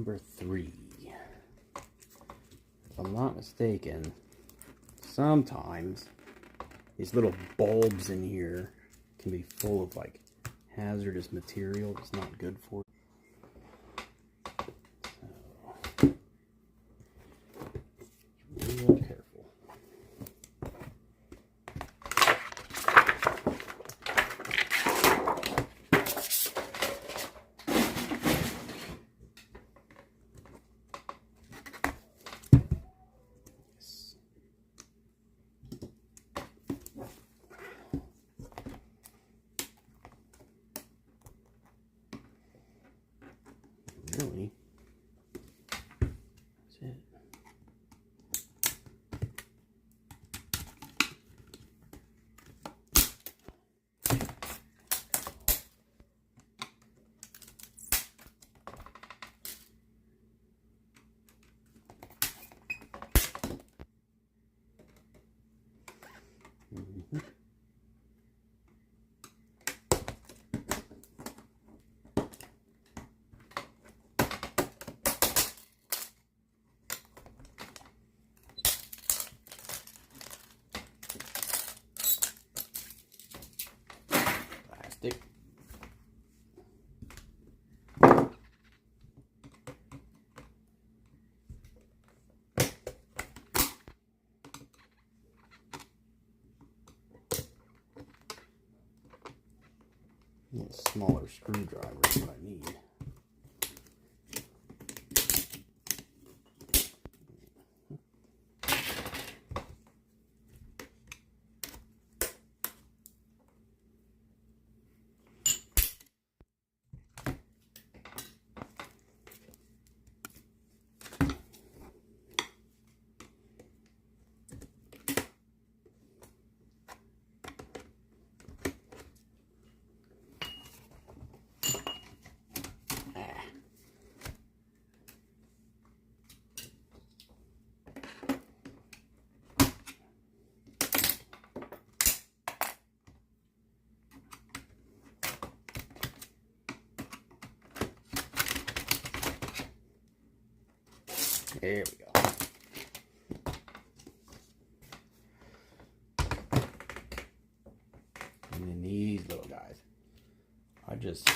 Number 3. If I'm not mistaken, sometimes these little bulbs in here can be full of like hazardous material that's not good for you. So, real careful. Really? That's it. Mm-hmm. Plastic. A smaller screwdriver is what I need. There we go. And then these little guys. I just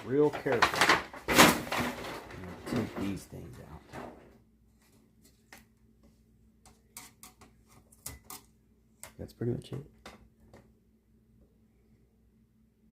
real careful. Take these things out. That's pretty much it.